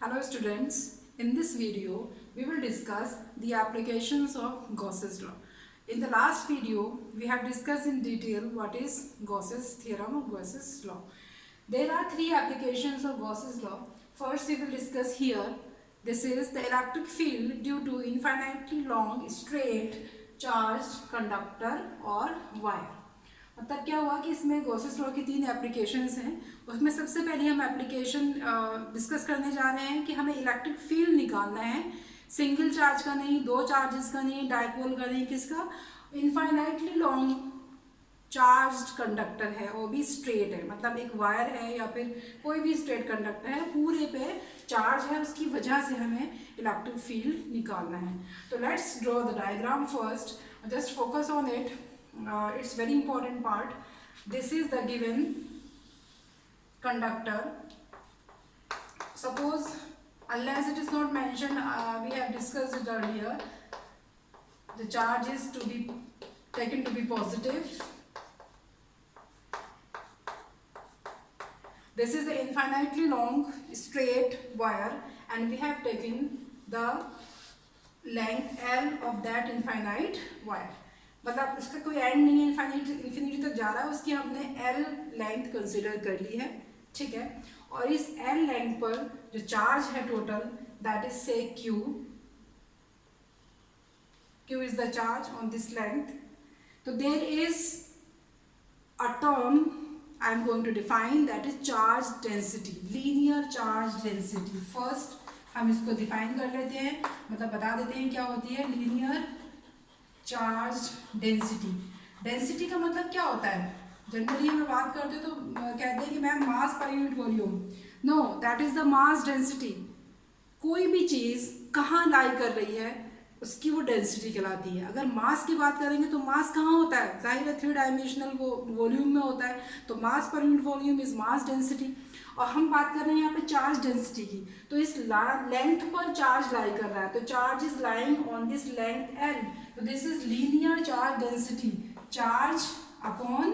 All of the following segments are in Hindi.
Hello students, in this video we will discuss the applications of Gauss's law. In the last video we have discussed in detail what is Gauss's theorem or Gauss's law. There are three applications of Gauss's law. First we will discuss here. This is the electric field due to infinitely long straight charged conductor or wire. मतलब क्या हुआ कि इसमें गॉसेस लॉ की तीन एप्लीकेशंस हैं. उसमें सबसे पहले हम एप्लीकेशन डिस्कस करने जा रहे हैं कि हमें इलेक्ट्रिक फील्ड निकालना है. सिंगल चार्ज का नहीं, दो चार्जेस का नहीं, डायपोल का नहीं, किसका? इनफाइनाइटली लॉन्ग चार्ज्ड कंडक्टर है, वो भी स्ट्रेट है, मतलब एक वायर है या फिर कोई भी स्ट्रेट कंडक्टर है, पूरे पे चार्ज है, उसकी वजह से हमें इलेक्ट्रिक फील्ड निकालना है. तो let's draw the diagram first. Just focus on it. It's very important part. This is the given conductor. Suppose, unless it is not mentioned, we have discussed it earlier, the charge is to be taken to be positive. This is the infinitely long straight wire and we have taken the length L of that infinite wire. मतलब इसका कोई एंड नहीं है, इन्फिनिटी तक जा रहा है, उसकी हमने एल लेंथ कंसिडर कर ली है. ठीक है. और इस एल लेंथ पर जो चार्ज है टोटल, दैट इज से q. Q is the charge on this length. तो there is a term I am going to define, that is charge density, linear charge density. First हम इसको डिफाइन कर लेते हैं, मतलब बता देते हैं क्या होती है लीनियर चार्ज डेंसिटी. डेंसिटी का मतलब क्या होता है? जनरली हमें बात करते हो तो कहते हैं कि मैम मास पर unit volume. No, that is the mass density. कोई भी चीज़ कहाँ लाई कर रही है उसकी वो डेंसिटी कहलाती है. अगर मास की बात करेंगे तो मास कहाँ होता है? जाहिर है थ्री डायमेंशनल वो वॉल्यूम में होता है, तो मास पर unit volume is mass density. और हम बात कर रहे हैं यहाँ पे चार्ज डेंसिटी की, तो इस लेंथ पर चार्ज लाई कर रहा है, तो charge is lying on this length l. तो this is linear charge density, charge upon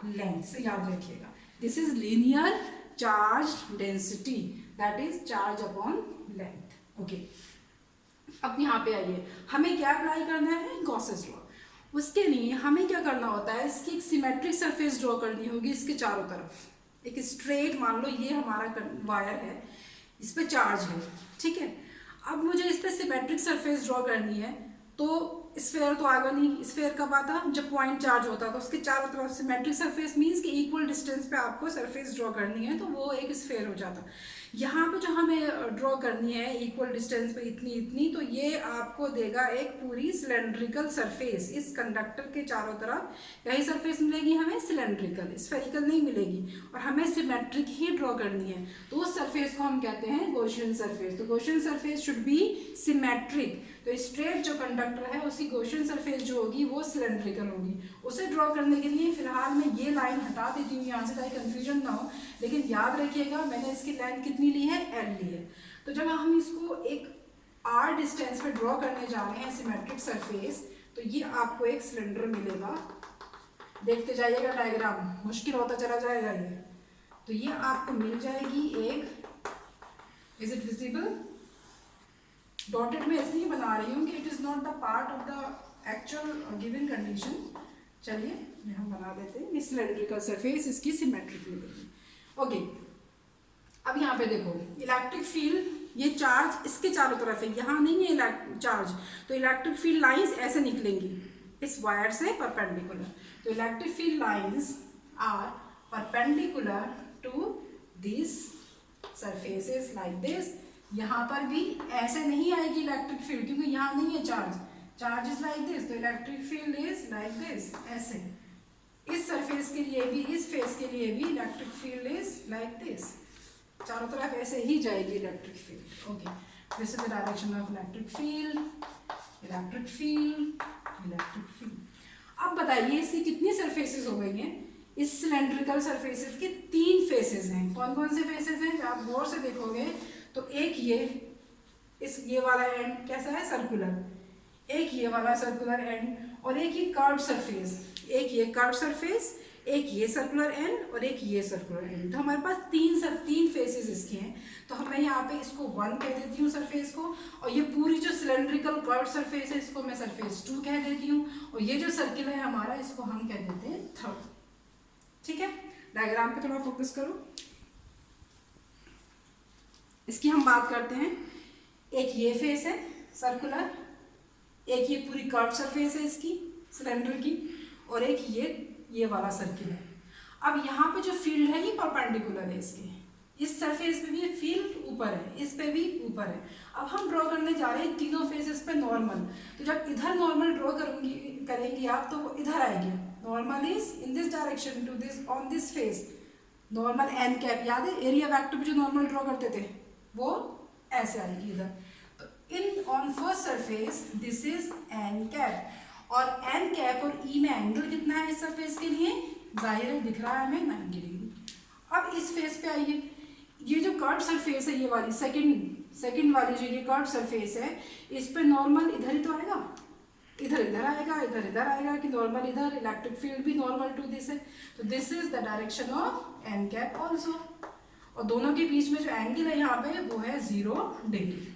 length से याद रखिएगा. This is linear charge density, that is charge upon length. Okay. अब यहाँ पे आइए, हमें क्या अप्लाई करना है? Gauss's law. उसके लिए हमें क्या करना होता है, इसकी एक सिमेट्रिक सरफेस ड्रॉ करनी होगी. इसके चारों तरफ एक स्ट्रेट, मान लो ये हमारा वायर है, इस पे चार्ज है. ठीक है. अब मुझे इस पे सिमेट्रिक सरफेस ड्रॉ करनी है. तो स्फेयर तो आएगा नहीं. स्फेयर कब आता? जब पॉइंट चार्ज होता है. तो उसके चारों तरफ सिमेट्रिक सरफेस मीन्स कि इक्वल डिस्टेंस पे आपको सरफेस ड्रॉ करनी है, तो वो एक स्फेयर हो जाता. यहाँ पे जो हमें ड्रॉ करनी है इक्वल डिस्टेंस पे इतनी इतनी, तो ये आपको देगा एक पूरी सिलेंड्रिकल सरफेस. इस कंडक्टर के चारों तरफ यही सरफेस मिलेगी हमें, सिलेंड्रिकल, स्फेरिकल नहीं मिलेगी. और हमें सिमेट्रिक ही ड्रॉ करनी है, तो उस सरफेस को हम कहते हैं गॉसियन सरफेस. तो Gaussian surface should be symmetric. तो स्ट्रेट जो कंडक्टर है उसकी गॉसियन सरफेस जो होगी वो सिलेंड्रिकल होगी. उसे ड्रॉ करने के लिए फिलहाल मैं ये लाइन हटा देती हूँ यहाँ से, ताकि कंफ्यूजन ना हो. लेकिन याद रखिएगा मैंने इसकी लेंथ कितनी ली है? एल ली है. तो जब हम इसको एक आर डिस्टेंस पे ड्रॉ करने जा रहे हैं सिमेट्रिक सरफेस, तो ये आपको एक सिलेंडर मिलेगा. देखते जाइएगा डायग्राम, मुश्किल होता चला जाएगा ये. तो ये आपको मिल जाएगी एक, इज इट विजिबल? डॉटेड में इसलिए बना रही हूँ कि it is not the part of the actual given condition. चलिए हम बना देते हैं. ये सिलेंड्रिकल सरफेस इसकी सिमेट्रिक मिलेगी. ओके. अब यहाँ पे देखो, इलेक्ट्रिक फील्ड, ये चार्ज इसके चारों तरफ है, यहाँ नहीं है चार्ज, तो इलेक्ट्रिक फील्ड लाइंस ऐसे निकलेंगी इस वायर से परपेंडिकुलर. तो electric field lines are perpendicular to this surfaces like this. यहाँ पर भी ऐसे नहीं आएगी इलेक्ट्रिक फील्ड, क्योंकि यहाँ नहीं है charge. Charge is like this, तो electric field is like this, ऐसे. इस सरफेस के लिए भी, इस फेस के लिए भी electric field is like this. चारों तरफ ऐसे ही जाएगी electric field. Okay. This is the direction of electric field, electric field, electric field. अब बताइए इसकी कितनी सरफेसेस हो गई हैं? इस सिलेंड्रिकल सरफेसेस के तीन फेसेस हैं. कौन कौन से फेसेस हैं? जब आप गौर से देखोगे तो एक ये वाला एंड कैसा है? सर्कुलर. एक ये वाला सर्कुलर एंड, और एक ये कर्व सरफेस. एक ये कर्व सरफेस, एक ये सर्कुलर एंड और एक ये सर्कुलर एंड। तो हमारे पास तीन फेसेस इसके हैं। तो मैं यहाँ पे इसको 1 कह देती हूँ सरफेस को, और ये पूरी जो सिलेंड्रिकल कर्व सरफेस है इसको मैं सरफेस 2 कह देती हूँ, और ये जो सर्किल है हमारा इसको हम कह देते हैं 3rd। ठीक है, डायग्राम पे थोड़ा फोकस करो। इसकी हम बात करते हैं। एक ये फेस है सर्कुलर, एक ये पूरी कर्व सरफेस है इसकी सिलेंडर की, और एक ये वाला सर्किल है। अब यहाँ पे जो फील्ड है ये परपेंडिकुलर है इसके, इस सरफेस पे भी फील्ड ऊपर है, इस पे भी ऊपर है। अब हम ड्रॉ करने जा रहे हैं तीनों फेसेस पे नॉर्मल। तो जब इधर नॉर्मल ड्रॉ करेंगी आप तो वो इधर आएगी। Normal is in this direction to this on this face, normal n cap. याद है एरिया वेक्टर पे जो नॉर्मल ड्रॉ करते थे वो ऐसे आएगी इधर। तो in on first surface this is n cap, और एन कैप और ई में एंगल कितना है इस सरफेस के लिए, जाहिर है दिख रहा है हमें 90 डिग्री। अब इस फेस पे आइए, ये जो कर्व सरफेस है ये वाली सेकंड वाली जो ये कर्व सरफेस है, इस पे नॉर्मल इधर ही तो आएगा, इधर आएगा, इधर आएगा कि नॉर्मल इधर, इलेक्ट्रिक फील्ड भी नॉर्मल टू दिस है। तो this is the direction of n cap also, और दोनों के बीच में जो एंगल है यहाँ पे वो है 0 डिग्री।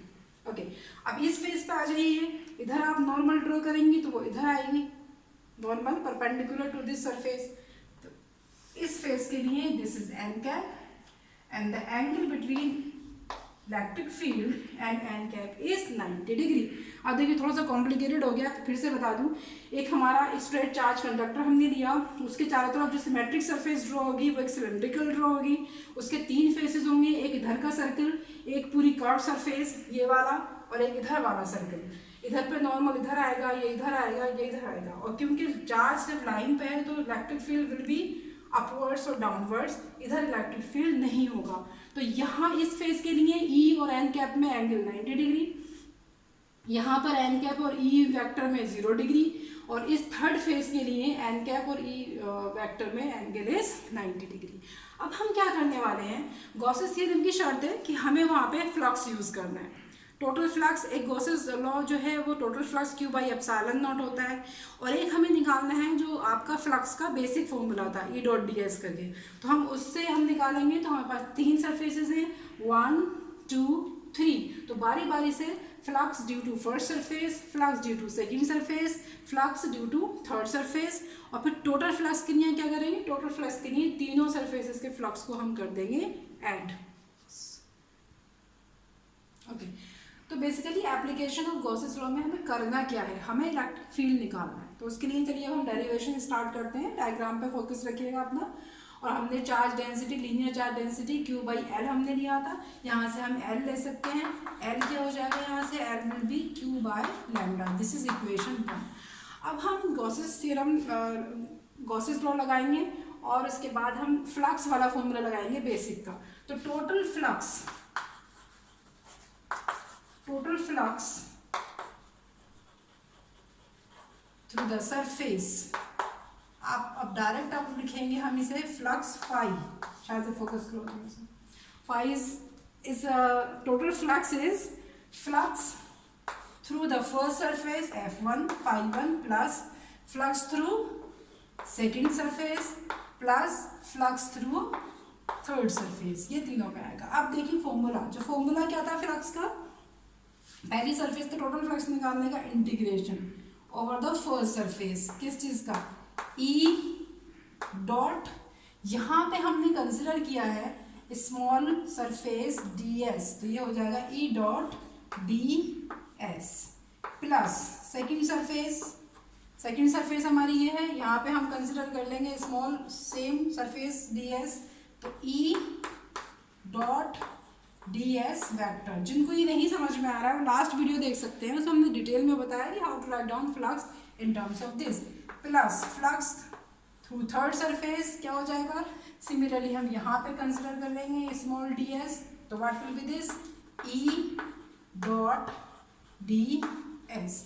ओके, अब इस फेस पे आ जाइए, इधर आप नॉर्मल ड्रॉ करेंगी तो वो इधर आएगी, normal perpendicular to this surface. तो इस फेस के लिए this is n cap, and the angle between electric field and n cap is 90 degree. अब देखिए थोड़ा सा कॉम्प्लिकेटेड हो गया, फिर से बता दूं। एक हमारा स्ट्रेट चार्ज कंडक्टर हमने लिया, उसके चारों तरफ जो सिमेट्रिक सरफेस ड्रॉ होगी वो एक सिलेंड्रिकल ड्रॉ होगी, उसके 3 फेसेस होंगे, एक इधर का सर्कल, एक पूरी कर्व सरफेस ये वाला, और एक इधर वाला सर्कल। इधर पे नॉर्मल इधर आएगा, ये इधर आएगा, ये इधर आएगा, और क्योंकि चार्ज सिर्फ लाइन पे है तो electric field will be upwards और डाउनवर्ड्स, इधर इलेक्ट्रिक फील्ड नहीं होगा। तो यहाँ इस फेस के लिए ई और एन कैप में एंगल 90 डिग्री, यहाँ पर एन कैप और ई वेक्टर में 0 डिग्री, और इस थर्ड फेस के लिए एन कैप और ई वेक्टर में एंगल इज 90 डिग्री। अब हम क्या करने वाले हैं, गॉसेस थ्योरम की शर्त है कि हमें वहाँ पे फ्लक्स यूज़ करना है। टोटल फ्लक्स, एक गॉसेस लॉ जो है वो total flux Q by epsilon not होता है, और एक हमें निकालना है जो आपका फ्लक्स का बेसिक फॉर्मूला था E डॉट डी एस करके। तो हम उससे हम निकालेंगे। तो हमारे पास 3 सरफेसेस हैं, 1 2 3। तो बारी बारी से flux due to first surface, flux due to second surface, flux due to third surface, और फिर टोटल फ्लक्स के लिए क्या करेंगे, टोटल फ्लक्स के लिए तीनों सरफेसेस के फ्लक्स को हम कर देंगे ऐड। ओके, तो basically application of Gauss's law में हमें करना क्या है, हमें इलेक्ट्रिक फील्ड निकालना है। तो उसके लिए चलिए हम डेरिवेशन स्टार्ट करते हैं। डायग्राम पे फोकस रखिएगा अपना। और हमने charge density, linear charge density Q by L हमने लिया था, यहाँ से हम L ले सकते हैं। L क्या हो जाएगा यहाँ से, L will be Q by lambda. This is equation 1। अब हम गॉसेस थ्योरम, गॉसेस लॉ लगाएंगे, और उसके बाद हम फ्लक्स वाला फॉर्मूला लगाएंगे बेसिक का। तो total flux through the surface, आप अब डायरेक्ट आप लिखेंगे हम इसे फ्लक्स फाई, शायद से फोकस करो, phi is total flux is flux through the first surface F1 phi 1 plus flux through second surface plus flux through third surface, ये तीनों में आएगा। अब देखिए फॉर्मूला, जो फॉर्मूला क्या था फ्लक्स का, पहली सरफेस का टोटल फ्लक्स निकालने का integration over the first surface, किस चीज का, E डॉट, यहाँ पे हमने कंसिडर किया है स्मॉल सरफेस ds, तो ये हो जाएगा E dot ds plus second surface हमारी ये है, यहाँ पे हम कंसिडर कर लेंगे स्मॉल सेम सरफेस ds, तो E डॉट ds वेक्टर। जिनको ये नहीं समझ में आ रहा है वो लास्ट वीडियो देख सकते हैं, उसमें हमने डिटेल में बताया कि how to write down flux in terms of this, plus flux through third surface क्या हो जाएगा, सिमिलरली हम यहाँ पे कंसिडर कर लेंगे स्मॉल ds, तो what will be this, E dot ds।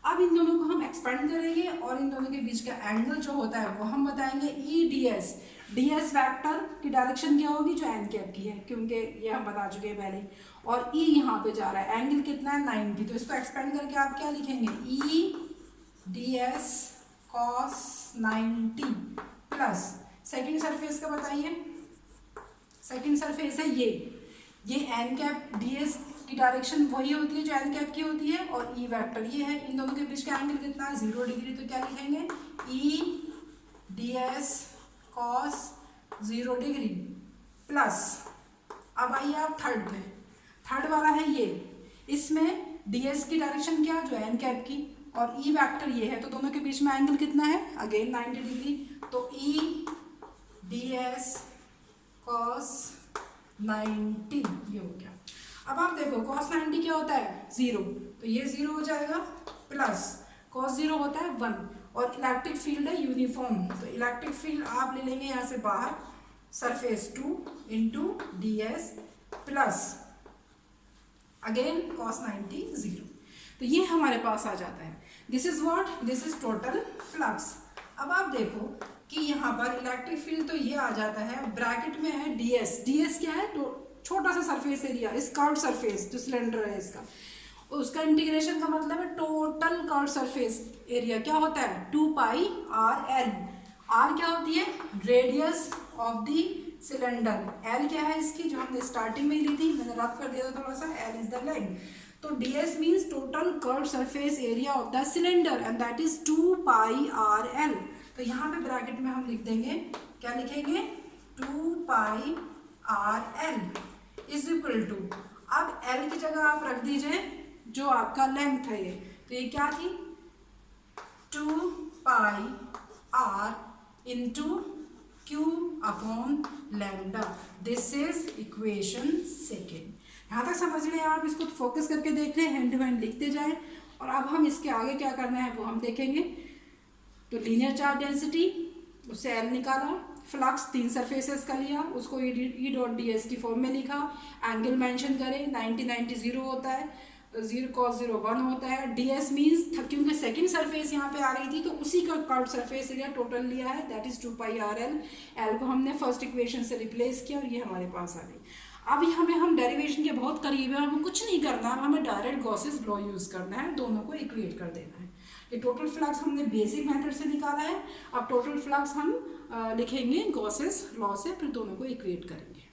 अब इन दोनों को हम एक्सपेंड करेंगे और इन दोनों के बीच का एंगल जो होता है वो हम बताएंगे E ds। ds वेक्टर की डायरेक्शन क्या होगी, जो एन कैप की है, क्योंकि ये हम बता चुके हैं पहले, और E यहाँ पे जा रहा है, एंगल कितना है 90, तो इसको एक्सपेंड करके आप क्या लिखेंगे, E ds cos 90 plus second surface का बताइए। सेकंड सरफेस है ये एन कैप डी एस की डायरेक्शन वही होती है जो एन कैप की होती है, और ई वेक्टर ये है। इन दोनों के बीच का एंगल कितना है? 0 डिग्री। तो क्या लिखेंगे? E D S cos 0 degree plus, अब आइए आप थर्ड पे, थर्ड वाला है ये, इसमें डी एस की डायरेक्शन क्या जो एन कैप की, और ई वेक्टर ये है, तो दोनों के बीच में एंगल कितना है? Again 90 degree. तो ई डी एस कॉस 90 ये हो गया। अब आप देखो कॉस 90 क्या होता है? 0, तो ये 0 हो जाएगा, प्लस कॉस 0 होता है 1, और इलेक्ट्रिक फील्ड है यूनिफॉर्म, तो इलेक्ट्रिक फील्ड आप ले लेंगे यहाँ से बाहर, surface 2 into D S plus again cos 90 0। तो ये हमारे पास आ जाता है। This is what? This is total flux. अब आप देखो कि यहाँ पर इलेक्ट्रिक फील्ड तो ये आ जाता है, ब्रैकेट में है ds। ds क्या है? तो छोटा सा सरफेस एरिया, इस कर्व सरफेस जो सिलेंडर है इसका, उसका इंटीग्रेशन का मतलब है टोटल कर्व सरफेस एरिया क्या होता है? 2 पाई आर एल। आर क्या होती है? Radius of the cylinder. L क्या है इसकी? जो हमने स्टार्टिंग में ही ली थी, मैंने रफ कर दिया था थोड़ा सा, एल इज द लेंथ। तो ds means total curve surface area of the cylinder and that is 2 pi r L. तो यहाँ पे ब्रैकेट में हम लिख देंगे, क्या लिखेंगे? 2 pi r l is equal to, अब एल की जगह आप रख दीजिए जो आपका लेंथ है ये, तो ये क्या थी? 2 pi r into q upon lambda. This is equation second. यहाँ तक समझ लें आप, इसको फोकस करके देख लें, हैंड टू हैंड लिखते जाएं, और अब हम इसके आगे क्या करना है वो हम देखेंगे। तो लीनियर चार्ज डेंसिटी, उससे एल निकाला, फ्लक्स 3 सरफेसेस का लिया, उसको ई डॉट डी एस की फॉर्म में लिखा, एंगल मेंशन करें, 90 90 0 होता है, 0 cos 0 1 होता है। डी एस मीन्स क्योंकि सेकंड सरफेस यहाँ पे आ रही थी तो उसी का कर्व सरफेस एरिया टोटल लिया है, that is 2 pi r L. L को हमने फर्स्ट इक्वेशन से रिप्लेस किया और ये हमारे पास आ गई। अभी हम डेरिवेशन के बहुत करीब है, हमें कुछ नहीं करना, हमें डायरेक्ट गॉसेस लॉ यूज़ करना है, दोनों को इक्वेट कर देना है। ये टोटल फ्लक्स हमने बेसिक मेथड से निकाला है, अब टोटल फ्लक्स हम लिखेंगे गॉसेस लॉ से, फिर दोनों को इक्वेट करेंगे।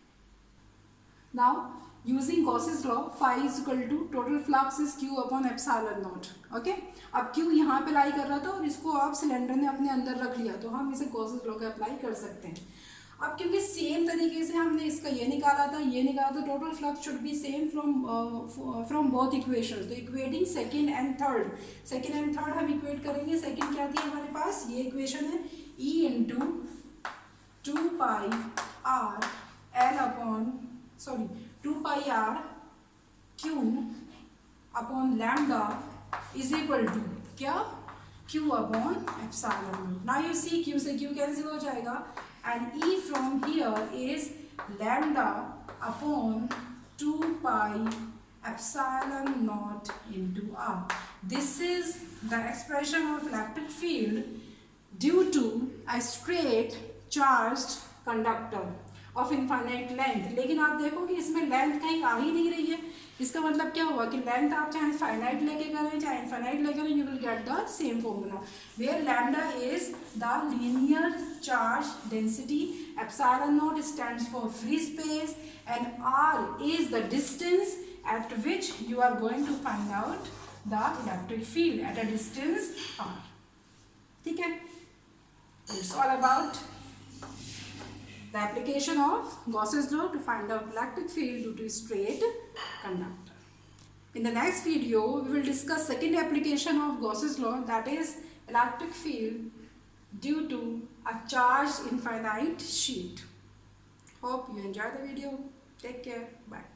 Now using Gauss's law, phi is equal to total flux is q upon epsilon naught. Okay, अब क्यू यहाँ पे लाई कर रहा था और इसको आप सिलेंडर ने अपने अंदर रख लिया, तो हम इसे गॉसेस लॉ का अप्लाई कर सकते हैं। अब क्योंकि सेम तरीके से हमने इसका ये निकाला था, ये निकाला था, total flux should be same from both equations. तो इक्वेटिंग सेकंड एंड थर्ड हम इक्वेट करेंगे। सेकंड क्या थी हमारे पास? ये इक्वेशन है, E into 2 pi r l upon 2 pi r q upon lambda is equal to क्या? Q upon epsilon. Now you see Q से Q कैंसिल हो जाएगा, and E from here is lambda upon 2 pi epsilon naught into R. This is the expression of electric field due to a straight charged conductor of infinite length। लेकिन आप देखो कि इसमें लेंथ कहीं आ ही नहीं रही है, इसका मतलब क्या हुआ कि लेंथ आप चाहे फाइनाइट लेके करें चाहे इनफाइनाइट लेके करें, you will get the same formula where lambda is the linear charge density, epsilon naught stands for free space and r is the distance at which you are going to find out the electric field at a distance r। ठीक है, it's all about the application of Gauss's law to find out electric field due to straight conductor. In the next video, we will discuss second application of Gauss's law, that is electric field due to a charged infinite sheet. Hope you enjoy the video. Take care. Bye.